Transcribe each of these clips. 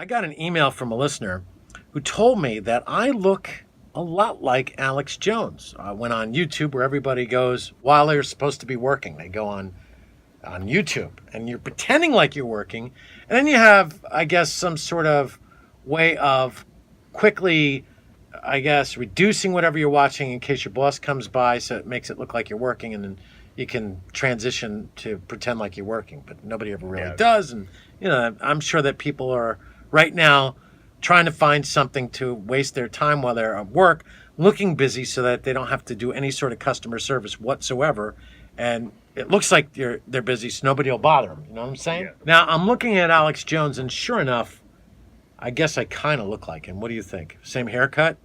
got an email from a listener who told me that I look a lot like Alex Jones. I went on YouTube, where everybody goes while they're supposed to be working. They go on YouTube, and you're pretending like you're working, and then you have, I guess, some sort of way of quickly, I guess, reducing whatever you're watching in case your boss comes by, so it makes it look like you're working, and then you can transition to pretend like you're working, but nobody ever really does. And I'm sure that people are right now trying to find something to waste their time while they're at work, looking busy so that they don't have to do any sort of customer service whatsoever. And it looks like they're busy, so nobody will bother them. You know what I'm saying? Yeah. Now, I'm looking at Alex Jones, and sure enough, I guess I kind of look like him. What do you think? Same haircut?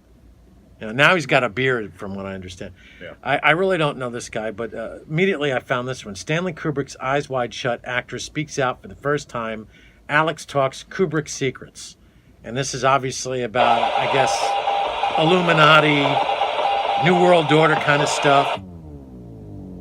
Now he's got a beard, from what I understand. Yeah. I really don't know this guy, but immediately I found this one. Stanley Kubrick's Eyes Wide Shut actress speaks out for the first time. Alex talks Kubrick secrets. And this is obviously about, I guess, Illuminati, New World Order kind of stuff.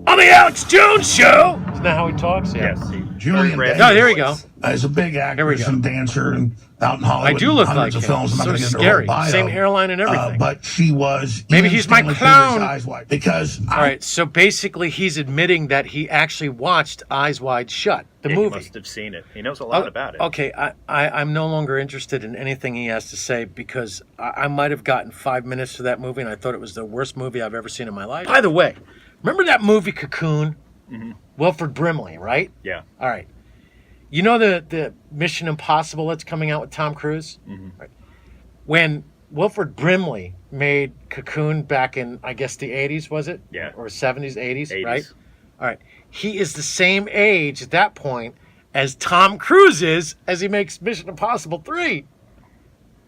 On the Alex Jones Show! Isn't that how he talks? Yeah. Yes. Julian Davis. Oh, there we go. Is a big actress and dancer and out in Hollywood. I do look like him. Films. I'm not so gonna get into scary. her bio, Same hairline and everything. But she was... Maybe he's my clown. Eyes Wide, because... All right, so basically he's admitting that he actually watched Eyes Wide Shut, the movie. He must have seen it. He knows a lot about it. Okay, I'm no longer interested in anything he has to say, because I might have gotten 5 minutes to that movie, and I thought it was the worst movie I've ever seen in my life. By the way, remember that movie Cocoon? Mm-hmm. Wilford Brimley, right? Yeah. All right. You know the Mission Impossible that's coming out with Tom Cruise? Mm-hmm. Right. When Wilford Brimley made Cocoon back in, I guess, the 80s, was it? Yeah. Or 70s, 80s, 80s. right? All right. He is the same age at that point as Tom Cruise is as he makes Mission Impossible 3.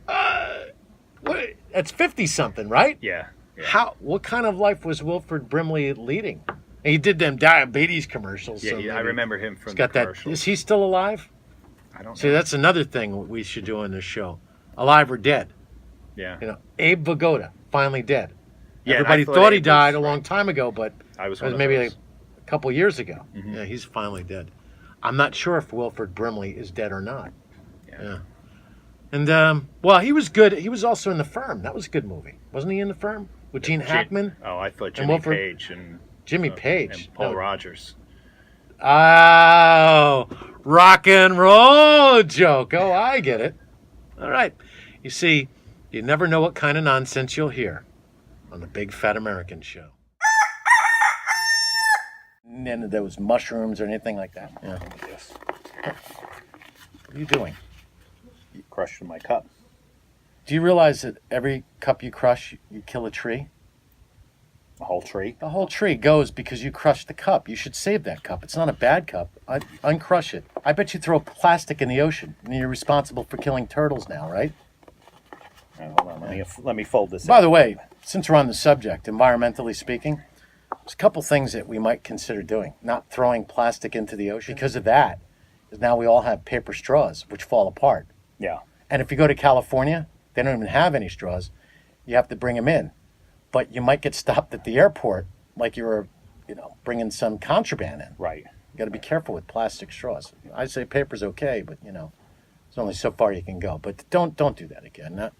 That's 50-something, right? Yeah. What kind of life was Wilford Brimley leading? He did them diabetes commercials. Yeah, so I remember him from the commercials. Is he still alive? I don't know. See, that's another thing we should do on this show. Alive or dead. Yeah. Abe Vigoda, finally dead. Yeah, everybody thought he died a long time ago, but it was maybe like a couple years ago. Mm-hmm. Yeah, he's finally dead. I'm not sure if Wilford Brimley is dead or not. Yeah. And, well, he was good. He was also in The Firm. That was a good movie. Wasn't he in The Firm? With Gene Hackman? Oh, I thought Jimmy Page and... Jimmy Page. And Paul Rogers. Oh, rock and roll joke. Oh, I get it. All right. You see, you never know what kind of nonsense you'll hear on the Big Fat American Show. And there was mushrooms or anything like that. Yeah. Yes. What are you doing? You crushed my cup. Do you realize that every cup you crush, you kill a tree? The whole tree? The whole tree goes because you crushed the cup. You should save that cup. It's not a bad cup. Uncrush it. I bet you throw plastic in the ocean, and you're responsible for killing turtles now, right? Hold on. Let me fold this By the way, since we're on the subject, environmentally speaking, there's a couple things that we might consider doing. Not throwing plastic into the ocean. Because of that, is now we all have paper straws, which fall apart. Yeah. And if you go to California, they don't even have any straws. You have to bring them in. But you might get stopped at the airport like you were, bringing some contraband in. Right. You got to be careful with plastic straws. I say paper's okay, but, there's only so far you can go. But don't do that again. In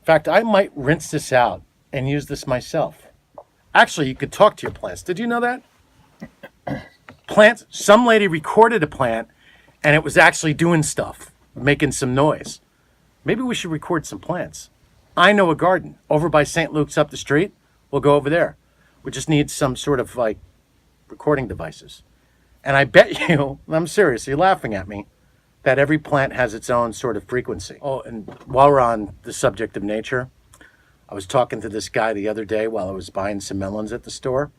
fact, I might rinse this out and use this myself. Actually, you could talk to your plants. Did you know that? Plants, some lady recorded a plant, and it was actually doing stuff, making some noise. Maybe we should record some plants. I know a garden over by St. Luke's up the street. We'll go over there. We just need some sort of recording devices. And I bet you, I'm serious, you're laughing at me, that every plant has its own sort of frequency. Oh, and while we're on the subject of nature, I was talking to this guy the other day while I was buying some melons at the store.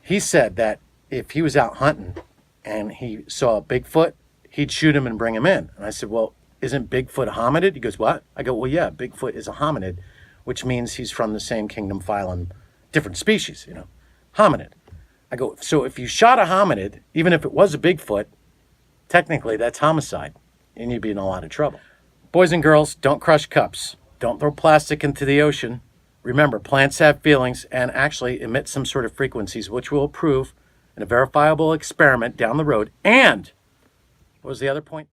He said that if he was out hunting and he saw a Bigfoot, he'd shoot him and bring him in. And I said, well, isn't Bigfoot a hominid? He goes, what? I go, well, yeah, Bigfoot is a hominid, which means he's from the same kingdom, phylum, different species, hominid. I go, so if you shot a hominid, even if it was a Bigfoot, technically that's homicide, and you'd be in a lot of trouble. Boys and girls, don't crush cups. Don't throw plastic into the ocean. Remember, plants have feelings and actually emit some sort of frequencies, which we'll prove in a verifiable experiment down the road. And what was the other point?